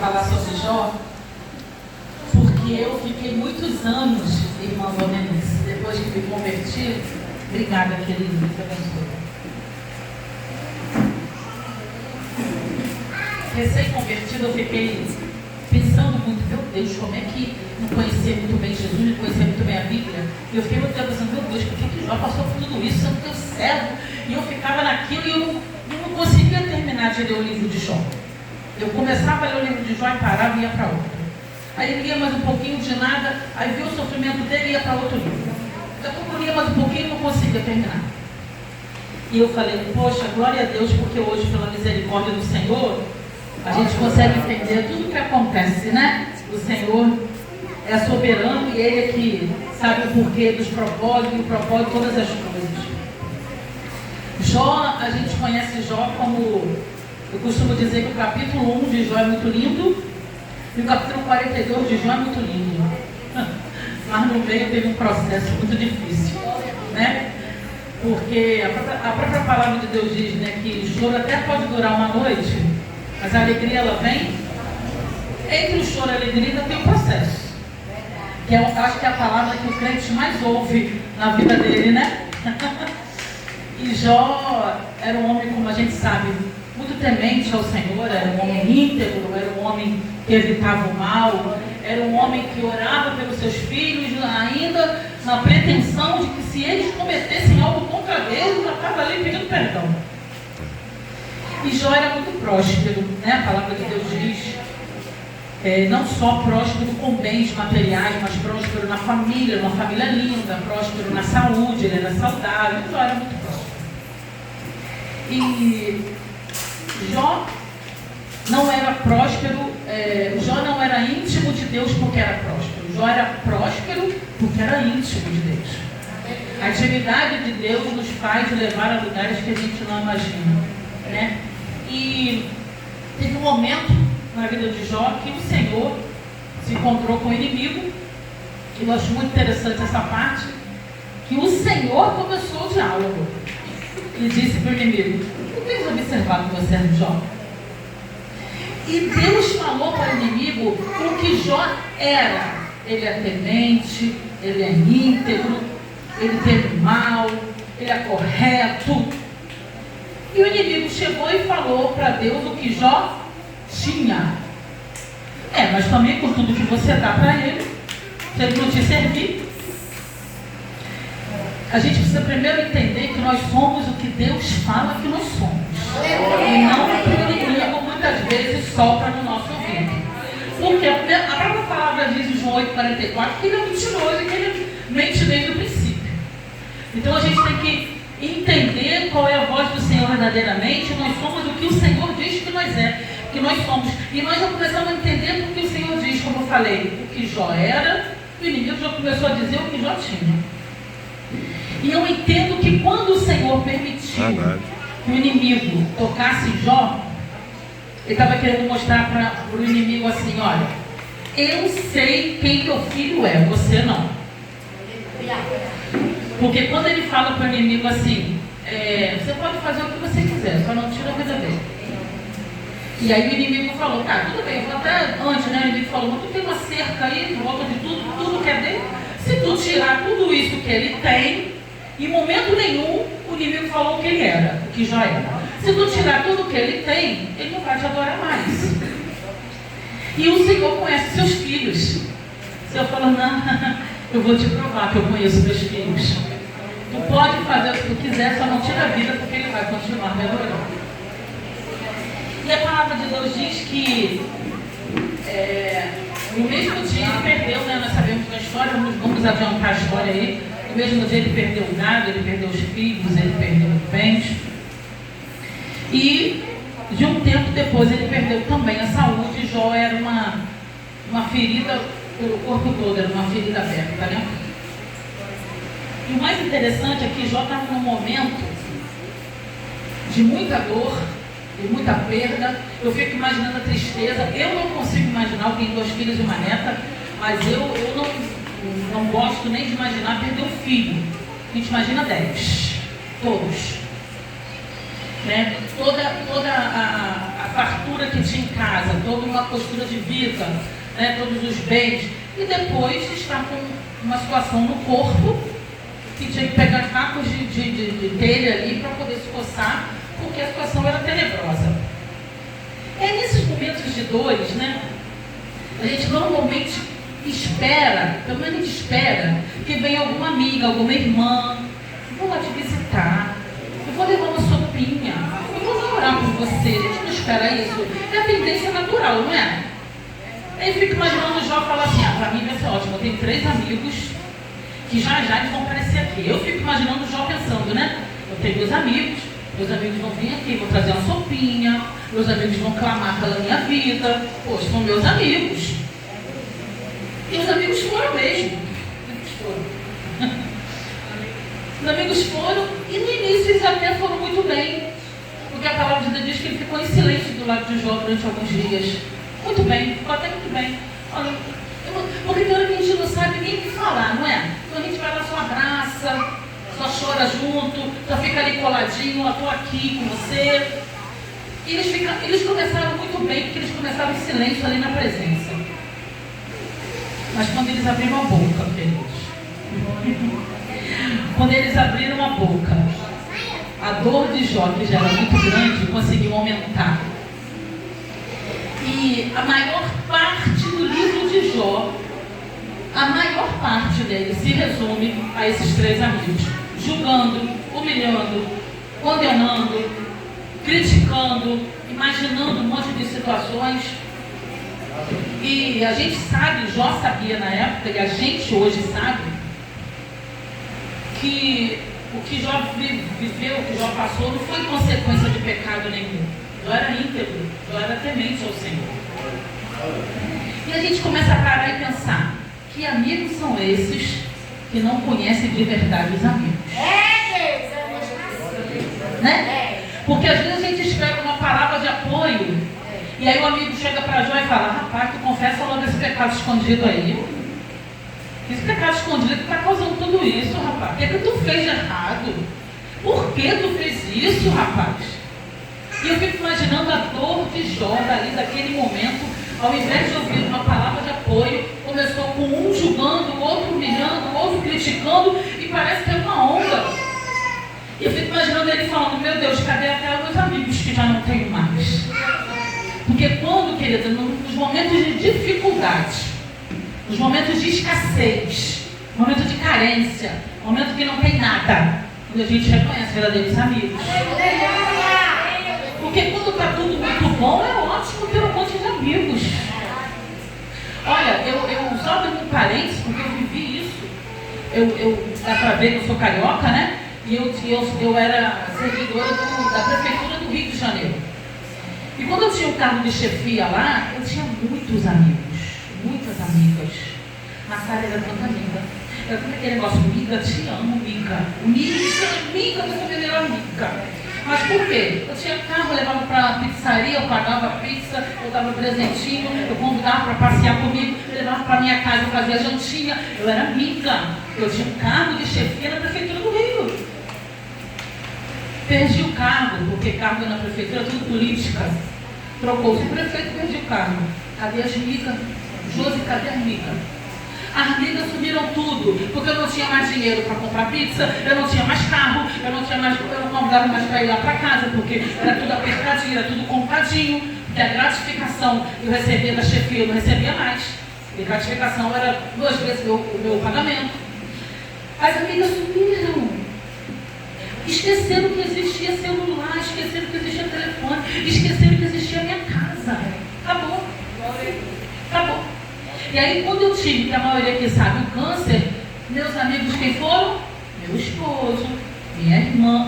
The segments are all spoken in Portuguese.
falar sobre Jó, porque eu fiquei muitos anos, irmã Valenice, depois que me converti. Obrigada, querido, que abençoe. Recém-convertido, eu fiquei pensando muito, meu Deus, como é que não conhecia muito bem Jesus, não conhecia muito bem a Bíblia. E eu fiquei muito tempo pensando, meu Deus, por que Jó passou por tudo isso, sendo teu servo? E eu ficava naquilo e eu não conseguia terminar de ler o livro de Jó. Eu começava a ler o livro de Jó e parava e ia para outro. Aí lia mais um pouquinho de nada, aí via o sofrimento dele e ia para outro livro. Daqui a pouco eu lia mais um pouquinho e não conseguia terminar. E eu falei, poxa, glória a Deus, porque hoje, pela misericórdia do Senhor, a gente consegue entender tudo o que acontece, né? O Senhor é soberano e Ele é que sabe o porquê dos propósitos e o propósito de todas as coisas. Jó, a gente conhece Jó como, eu costumo dizer que o capítulo 1 de Jó é muito lindo e o capítulo 42 de Jó é muito lindo. Mas no meio teve um processo muito difícil, né? Porque a própria palavra de Deus diz, né, que o choro até pode durar uma noite, mas a alegria ela vem. Entre o choro e a alegria ainda tem um processo, que eu acho que é a palavra que o crente mais ouve na vida dele, né? E Jó era um homem, como a gente sabe, muito temente ao Senhor, era um homem íntegro, era um homem que evitava o mal, era um homem que orava pelos seus filhos, ainda na pretensão de que se eles cometessem algo contra Deus, já estava ali pedindo perdão. E Jó era muito próspero, né? A palavra de Deus diz, não só próspero com bens materiais, mas próspero na família, uma família linda, próspero na saúde, ele era saudável, Jó era muito próspero. E Jó não era próspero, Jó não era íntimo de Deus porque era próspero. Jó era próspero porque era íntimo de Deus. A intimidade de Deus nos faz levar a lugares que a gente não imagina, né? E teve um momento na vida de Jó que o Senhor se encontrou com o inimigo. E eu acho muito interessante essa parte, que o Senhor começou o diálogo e disse para o inimigo: "Eu tenho observado você, Jó." E Deus falou para o inimigo o que Jó era. Ele é temente, ele é íntegro, ele teve mal, ele é correto. E o inimigo chegou e falou para Deus o que Jó tinha. Mas também por tudo que você dá para ele, se ele não te servir. A gente precisa primeiro entender que nós somos o que Deus fala que nós somos. E não o que o inimigo muitas vezes sopra no nosso ouvido. Porque a própria palavra diz em João 8,44 que ele é mentiroso e que ele mente desde o princípio. Então a gente tem que entender qual é a voz do Senhor verdadeiramente. Nós somos o que o Senhor diz que nós somos. E nós já começamos a entender o que o Senhor diz, como eu falei, o que Jó era, o inimigo já começou a dizer o que Jó tinha. E eu entendo que quando o Senhor permitiu que o inimigo tocasse em Jó, ele estava querendo mostrar para o inimigo assim: olha, eu sei quem teu filho é, você não. Porque quando ele fala para o inimigo assim, você pode fazer o que você quiser, só não tira a vida dele. E aí o inimigo falou: tá, tudo bem, vou até antes, né? O inimigo falou: mas tu tem uma cerca aí, em volta de tudo que é dele. Se tu tirar tudo isso que ele tem, em momento nenhum o inimigo falou o que ele era, o que Jó era. Se tu tirar tudo o que ele tem, ele não vai te adorar mais. E o Senhor conhece seus filhos. O Senhor falou: não, eu vou te provar que eu conheço meus filhos. Tu pode fazer o que tu quiser, só não tira a vida, porque ele vai continuar me adorando. E a palavra de Deus diz que no mesmo dia ele perdeu, né? Nós sabemos da história, vamos adiantar a história aí. No mesmo dia ele perdeu o gado, ele perdeu os filhos, ele perdeu os bens. E de um tempo depois ele perdeu também a saúde. Jó era uma ferida pelo corpo todo, era uma ferida aberta, né? E o mais interessante é que Jó estava num momento de muita dor, de muita perda. Eu fico imaginando a tristeza. Eu não consigo imaginar, eu tenho 2 filhos e uma neta, mas eu não gosto nem de imaginar perder um filho. A gente imagina 10, todos. Né? Toda a fartura que tinha em casa, toda uma postura de vida, né, todos os bens, e depois estar com uma situação no corpo que tinha que pegar cacos de telha ali para poder se coçar, porque a situação era tenebrosa. É nesses momentos de dores, né, a gente normalmente espera, pelo menos espera, que venha alguma amiga, alguma irmã, vou lá te visitar, eu vou levar uma sopinha, eu vou orar por você. A gente não espera isso. É a tendência natural, não é? Aí eu fico imaginando o Jó falar assim, para mim vai ser ótimo, eu tenho 3 amigos que já eles vão aparecer aqui. Eu fico imaginando o Jó pensando, né? Eu tenho meus amigos vão vir aqui, vão trazer uma sopinha, meus amigos vão clamar pela minha vida. Poxa, são meus amigos. E os amigos foram mesmo. Os amigos foram, e no início eles até foram muito bem, porque a palavra de Deus diz que ele ficou em silêncio do lado de Jó durante alguns dias. Muito bem, ficou até muito bem. Olha, porque tem hora que a gente não sabe nem o que falar, não é? Então a gente vai lá, só abraça, só chora junto, só fica ali coladinho, eu estou aqui com você. E eles começaram muito bem, porque eles começaram em silêncio ali na presença. Mas quando eles abriram a boca, queridos, quando eles abriram a boca, a dor de Jó, que já era muito grande, conseguiu aumentar. E a maior parte do livro de Jó, a maior parte dele se resume a esses 3 amigos, julgando, humilhando, condenando, criticando, imaginando um monte de situações. E a gente sabe, Jó sabia na época, e a gente hoje sabe, que o que Jó viveu, o que Jó passou, não foi consequência de pecado nenhum. Jó era íntegro, Jó era temente ao Senhor. E a gente começa a parar e pensar, que amigos são esses que não conhecem de verdade os amigos? Né? Porque às vezes a gente espera uma palavra de apoio, e aí o amigo chega para Jó e fala, rapaz, tu confessa logo esse pecado escondido aí. Esse pecado escondido que está causando tudo isso, rapaz. O que é que tu fez de errado? Por que tu fez isso, rapaz? E eu fico imaginando a dor de Jó dali, daquele momento, ao invés de ouvir uma palavra de apoio, começou com um julgando, o outro humilhando, o outro criticando, e parece que é uma onda. E eu fico imaginando ele falando, meu Deus, cadê até os meus amigos que já não tenho mais? Porque quando, querida, nos momentos de dificuldade, nos momentos de escassez, momentos de carência, momentos que não tem nada, quando a gente reconhece verdadeiros amigos. Porque quando está tudo muito bom, é ótimo ter um monte de amigos. Olha, eu só dando um parênteses, porque eu vivi isso. Dá para ver que eu sou carioca, né? E eu era servidora da Prefeitura do Rio de Janeiro. E quando eu tinha um cargo de chefia lá, eu tinha muitos amigos, muitas amigas. Na sala era tanta amiga. Era como aquele negócio, amiga, te amo, amiga. Amiga, você é minha melhor amiga. Mas por quê? Eu tinha carro, eu levava para a pizzaria, eu pagava pizza, eu dava presentinho, eu convidava para passear comigo, eu levava para minha casa, eu fazia jantinha. Eu era amiga. Eu tinha um cargo de chefia na Prefeitura do Rio. Perdi o cargo, porque cargo na prefeitura é tudo política. Trocou-se o prefeito, perdi o cargo. Cadê as amigas? Josi, cadê a amiga? As amigas sumiram tudo, porque eu não tinha mais dinheiro para comprar pizza, eu não tinha mais carro, eu não convidava mais para ir lá para casa, porque era tudo apertadinho, era tudo contadinho, porque a gratificação eu recebia da chefia, eu não recebia mais. E a gratificação era 2 vezes o meu pagamento. As amigas sumiram. Esqueceram que existia celular, esqueceram que existia telefone, esqueceram que existia minha casa. Acabou. Acabou. E aí, quando eu tive, que a maioria aqui sabe, o câncer, meus amigos quem foram? Meu esposo, minha irmã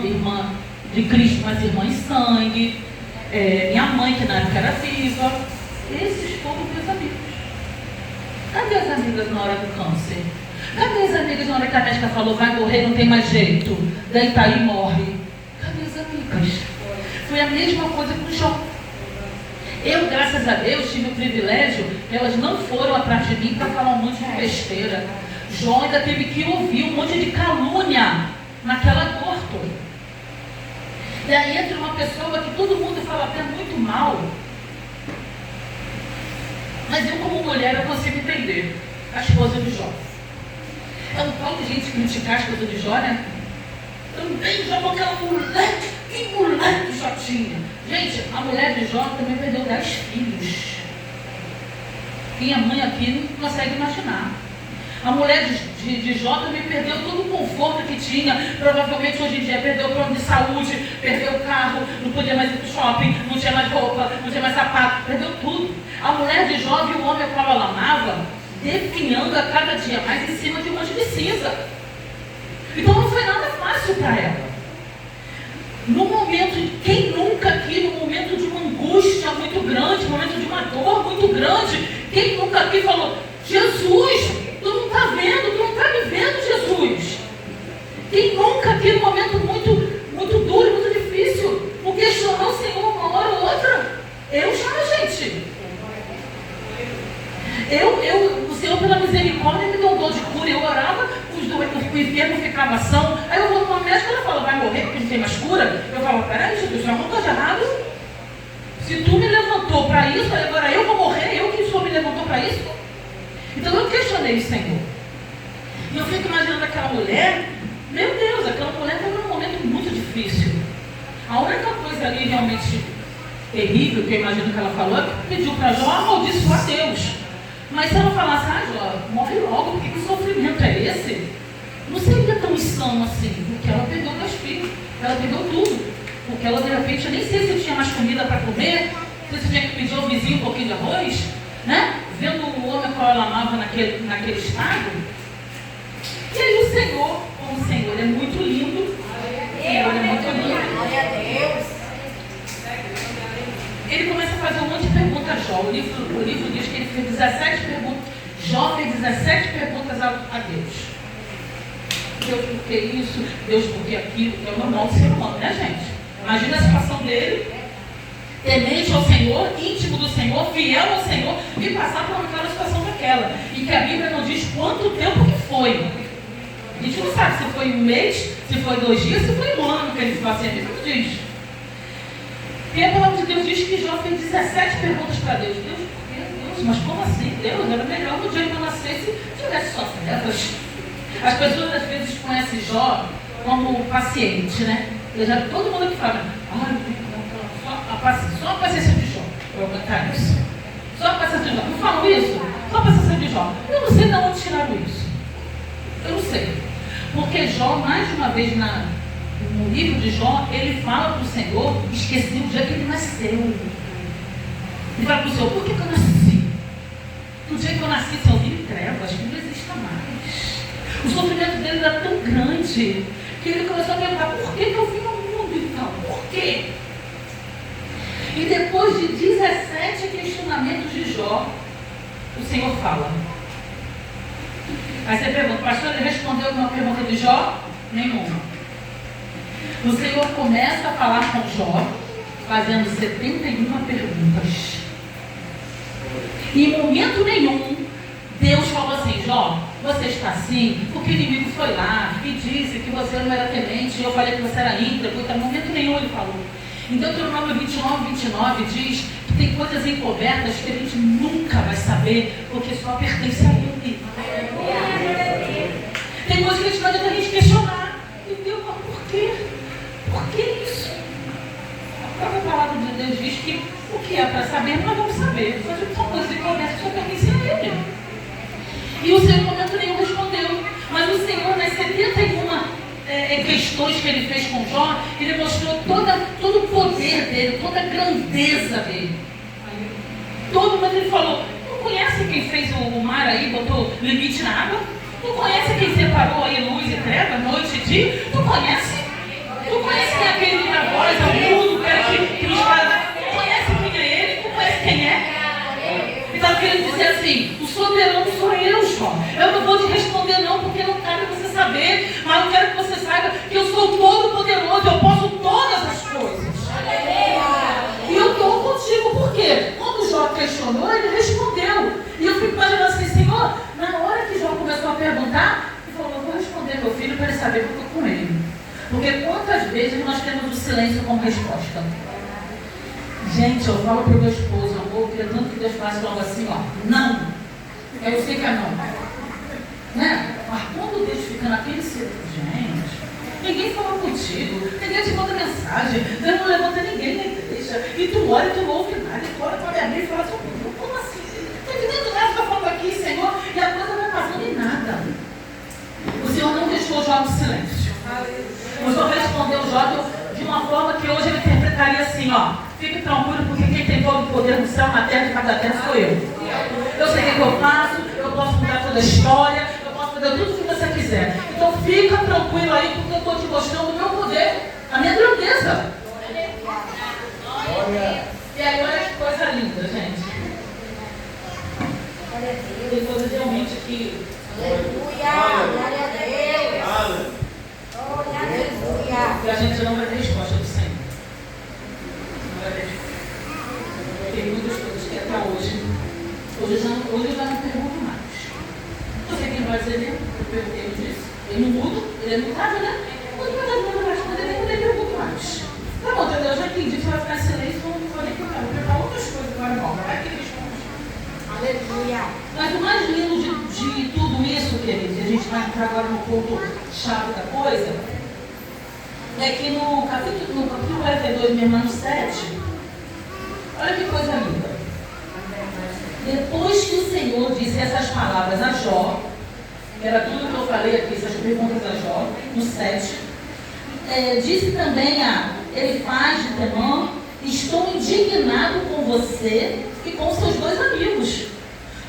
de Cristo, mas irmã em sangue, minha mãe, que na época era viva. Esses foram meus amigos. Cadê as amigas na hora do câncer? Cadê as amigas na hora que a médica falou, vai morrer, não tem mais jeito, deita aí e morre? Cadê as amigas? Foi a mesma coisa com o Jó. Eu, graças a Deus, tive o privilégio, elas não foram atrás de mim para falar um monte de besteira. Jó ainda teve que ouvir um monte de calúnia naquela dor toda. E aí entra uma pessoa que todo mundo fala até muito mal, Mas eu, como mulher, eu consigo entender a esposa de Jó. É um tal de gente criticar a esposa de Jó, né? Também Jó, aquela mulher, que mulher que Jó tinha. Gente, a mulher de Jó também perdeu 10 filhos. Quem é mãe aqui não consegue imaginar. A mulher de Jó também perdeu todo o conforto que tinha. Provavelmente hoje em dia perdeu o plano de saúde, perdeu o carro, não podia mais ir para o shopping, não tinha mais roupa, não tinha mais sapato, perdeu tudo. A mulher de Jó viu o homem ao qual ela amava definhando a cada dia mais em cima de um monte de cinza. Então não foi nada fácil para ela. No momento, quem nunca aqui, no momento de uma angústia muito grande, no momento de uma dor muito grande, quem nunca aqui falou: Jesus, tu não está vendo, tu não está me vendo, Jesus. Quem nunca aqui, num momento muito duro e muito difícil, não questionou o Senhor uma hora ou outra? Eu já, gente. O Senhor, pela misericórdia, me deu dor de cura. Eu orava, o enfermo ficava são. Aí eu vou numa médica e ela fala: vai morrer porque não tem mais cura? Eu falo: peraí, Jesus, eu não estou de errado. Se tu me levantou para isso, agora eu vou morrer, eu que o Senhor me levantou para isso? Então eu questionei o Senhor. E eu fico imaginando aquela mulher. Meu Deus, aquela mulher estava num momento muito difícil. A única coisa ali realmente terrível que eu imagino que ela falou é que pediu para Jó amaldiçoar Deus. Mas se ela falasse: Jó, morre logo, porque que sofrimento é esse? Não seria tão insano assim, porque ela perdeu 10 filhos, ela perdeu tudo. Porque ela, de repente, eu nem sei se tinha mais comida para comer, não sei se tinha que pedir ao vizinho um pouquinho de arroz, né? Vendo o homem qual ela amava naquele estado. E aí o Senhor, como o Senhor é muito lindo, ele começa a fazer um monte de perguntas a Jó. O livro diz que ele fez 17 perguntas. Jó fez 17 perguntas a Deus. Deus, por que isso? Deus, por que aquilo? É o normal do ser humano, né, gente? Imagina a situação dele, temente ao Senhor, íntimo do Senhor, fiel ao Senhor, e passar por aquela situação daquela. E que a Bíblia não diz quanto tempo que foi. A gente não sabe se foi um mês, se foi 2 dias, se foi um ano que ele ficou assim. A Bíblia não diz. E a palavra de Deus diz que Jó fez 17 perguntas para Deus. Deus, mas como assim? Deus, era melhor no dia que eu nascesse tivesse só trevas. As pessoas às vezes conhecem Jó como paciente, né? Todo mundo que fala: só a paciência de Jó. Eu vou botar isso. Só a paciência de Jó. Não falam isso? Só a paciência de Jó. Eu não sei de onde tiraram isso. Eu não sei. Porque Jó, mais de uma vez no livro de Jó, ele fala para o Senhor, esqueci o dia que ele nasceu. Ele fala para o Senhor: por que eu nasci? No dia que eu nasci, Senhor, eu vi trevas, que não exista mais. O sofrimento dele era tão grande que ele começou a perguntar: por que eu vim ao mundo então? Por quê? E depois de 17 questionamentos de Jó, o Senhor fala. Aí você pergunta: pastor, ele respondeu alguma pergunta de Jó? Nenhuma. O Senhor começa a falar com Jó, fazendo 71 perguntas. E em momento nenhum, Deus falou assim: Jó, você está assim porque o inimigo foi lá e disse que você não era temente, e eu falei que você era íntegro. Em momento nenhum ele falou. Em Deuteronômio 29 diz que tem coisas encobertas que a gente nunca vai saber, porque só pertence a Ele. Tem coisas que a gente não adianta a gente questionar. E Deus, mas por quê? Por que isso? A própria palavra de Deus diz que o que é para saber, nós vamos saber. São coisas encobertas que só pertencem a Ele. E o Senhor, em momento nenhum, respondeu. Mas o Senhor, nas 71 questões que ele fez com Jó, ele mostrou todo o poder dele, toda a grandeza dele. Todo mundo ele falou: não conhece quem fez o mar aí, botou limite na água? Não conhece quem separou aí luz e treva, noite e dia? Não conhece? Não conhece quem é aquele que dá voz ao mundo, que nos fala? Não conhece quem é ele? Não conhece quem é? Ele estava querendo dizer assim: o soberano sou eu, Jó. Eu não vou te responder não, porque não cabe você saber, mas eu quero que você saiba que eu sou todo poderoso, eu posso todas as coisas. E eu estou contigo, por quê? Quando Jó questionou, ele respondeu. E eu fico imaginando assim: Senhor, na hora que Jó começou a perguntar, ele falou: eu vou responder meu filho para ele saber que eu estou com ele. Porque quantas vezes nós temos o silêncio como resposta? Gente, eu falo pro meu esposo, amor, eu queria tanto que Deus falasse logo assim, ó, não. Eu sei que é não. Né? Mas quando Deus fica naquele setor, gente, ninguém fala contigo, ninguém te manda mensagem, Deus não levanta ninguém na igreja, e tu ora e tu não ouve nada, e tu ora para me abrir e fala assim, como assim? Não estou entendendo nada, está falando aqui, Senhor, e a coisa vai passando em nada. O Senhor não deixou Jó no silêncio. O Senhor respondeu Jó de uma forma que hoje ele interpretaria assim, ó, fique tranquilo, porque quem tem todo o poder no céu, na terra e cada terra sou eu. Eu sei o que eu faço, eu posso mudar toda a história, eu posso fazer tudo o que você quiser. Então fica tranquilo aí, porque eu estou te mostrando o meu poder, a minha grandeza. E aí olha que coisa linda, gente. Tem coisas realmente que... Aleluia! Glória a Deus! Aleluia! Que a gente não vai ter resposta do Senhor. Não vai ter resposta. Tem muitas coisas que até hoje eu já não pergunto mais. Não sei quem vai dizer mesmo, eu perguntei disso. Ele não muda, ele é mutável, né? Quando eu não vai responder, nem quando ele pergunta mais. Tá bom, entendeu? Eu já entendi, você vai ficar em silêncio, não vou nem perguntar. Vou perguntar outras coisas agora, irmão. Vai que ele responde. Aleluia! Mas o mais lindo de tudo isso, queridos, e a gente vai entrar agora no ponto chave da coisa, é que no capítulo 42, minha irmã, no 7, olha que coisa linda. Depois que o Senhor disse essas palavras a Jó, que era tudo que eu falei aqui, essas perguntas a Jó, no 7, disse também a Elifaz de Temã, estou indignado com você e com seus dois amigos,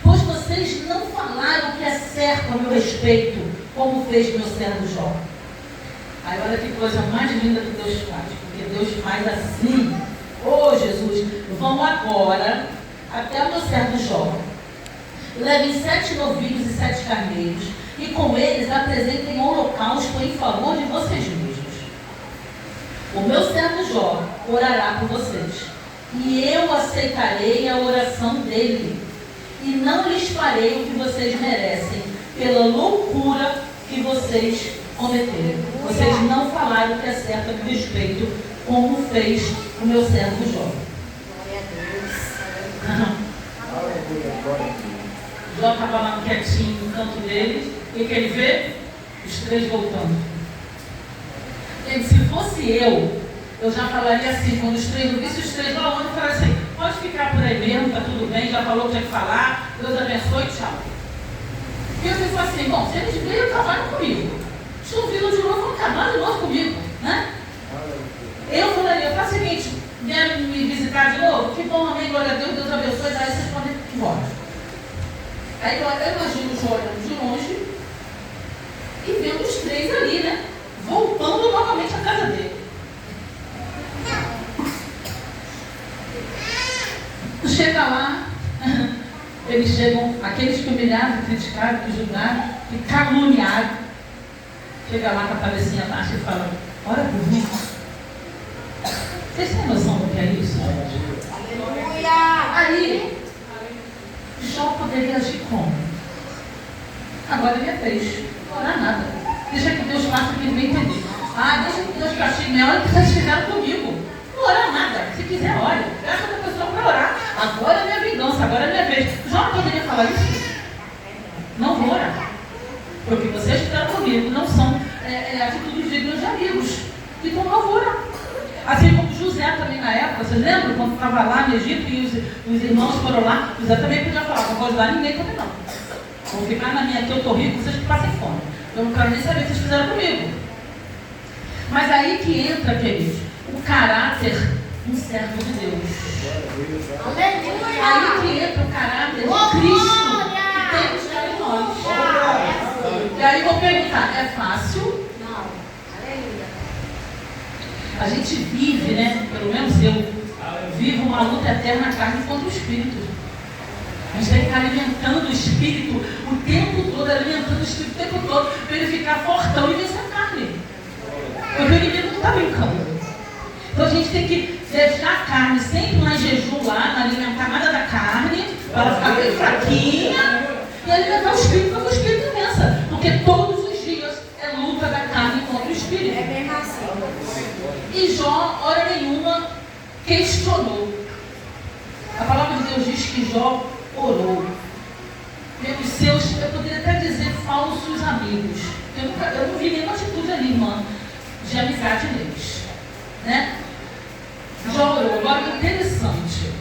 pois vocês não falaram o que é certo a meu respeito, como fez meu servo Jó. Aí olha que coisa mais linda que Deus faz, porque Deus faz assim. Ô Jesus, vão agora até o meu servo Jó. Levem 7 novilhos e 7 carneiros, e com eles apresentem um holocausto em favor de vocês mesmos. O meu servo Jó orará por vocês, e eu aceitarei a oração dele, e não lhes farei o que vocês merecem, pela loucura que vocês cometeram. Vocês não falaram o que é certo a meu respeito, como fez o meu servo Jó. Jó estava lá quietinho no canto dele, e que ele vê? Os 3 voltando. Ele, se fosse eu já falaria assim, quando os 3 não vissem os 3 lá onde, eu falaria assim, pode ficar por aí mesmo, está tudo bem, já falou o que tinha que falar, Deus abençoe, tchau. E eu pensei assim, bom, se eles veem, trabalham comigo. Estão vindo de novo, vão acabar de novo comigo, né? Eu falaria, faz o seguinte, vieram me visitar de novo, que bom, amém, glória a Deus, Deus abençoe, daí vocês podem ir embora. Aí eu imagino o Jó olhando de longe e vendo os 3 ali, né? Voltando novamente à casa dele. Chega lá, eles chegam, aqueles que humilharam, que criticaram, que julgaram, que caluniaram. Chega lá com a cabecinha baixa e fala, ora por mim. Vocês têm noção do que é isso, gente? Aleluia! Aí, Jó poderia agir como? Agora ele é vez. Não orar nada. Deixa que Deus faça o que ele vem entender. Deixa que Deus castigue. Olha o que vocês fizeram comigo. Não orar nada. Se quiser, olha. Gasta outra pessoa para orar. Agora é minha vingança, agora é minha vez. Jó não poderia falar isso? Não vou orar. Porque vocês fizeram comigo. Não são atitudes dignas de amigos. Então não vou orar. Assim como José também na época, vocês lembram quando estava lá no Egito e os irmãos foram lá, José também podia falar, não vou ajudar ninguém também não. Vou ficar na minha aqui, eu estou rico, vocês que passem fome. Eu não quero nem saber o que vocês fizeram comigo. Mas aí que entra, queridos, o caráter de um servo de Deus. Aleluia! Aí que entra o caráter de Cristo que tem que estar em nós. E aí vou perguntar, é fácil? A gente vive, né? Pelo menos eu vivo uma luta eterna na carne contra o espírito. A gente tem que estar alimentando o espírito o tempo todo, alimentando o espírito o tempo todo, para ele ficar fortão e vencer a carne. Porque o inimigo não está brincando. Então a gente tem que deixar a carne sempre lá em jejum, lá, não alimentar nada da carne, para ela ficar bem fraquinha, e alimentar o espírito para que o espírito vença. Porque todos os dias é luta da carne contra o espírito. É bem assim. E Jó, hora nenhuma, questionou. Jó orou pelos seus, eu poderia até dizer, falsos amigos. Eu não vi nenhuma atitude ali, irmã, de amizade neles, né? Jó orou. Agora, o interessante,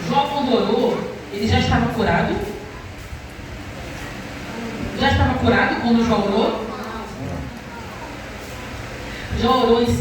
Jó, quando orou, ele já estava curado? Já estava curado quando Jó orou? Jó orou em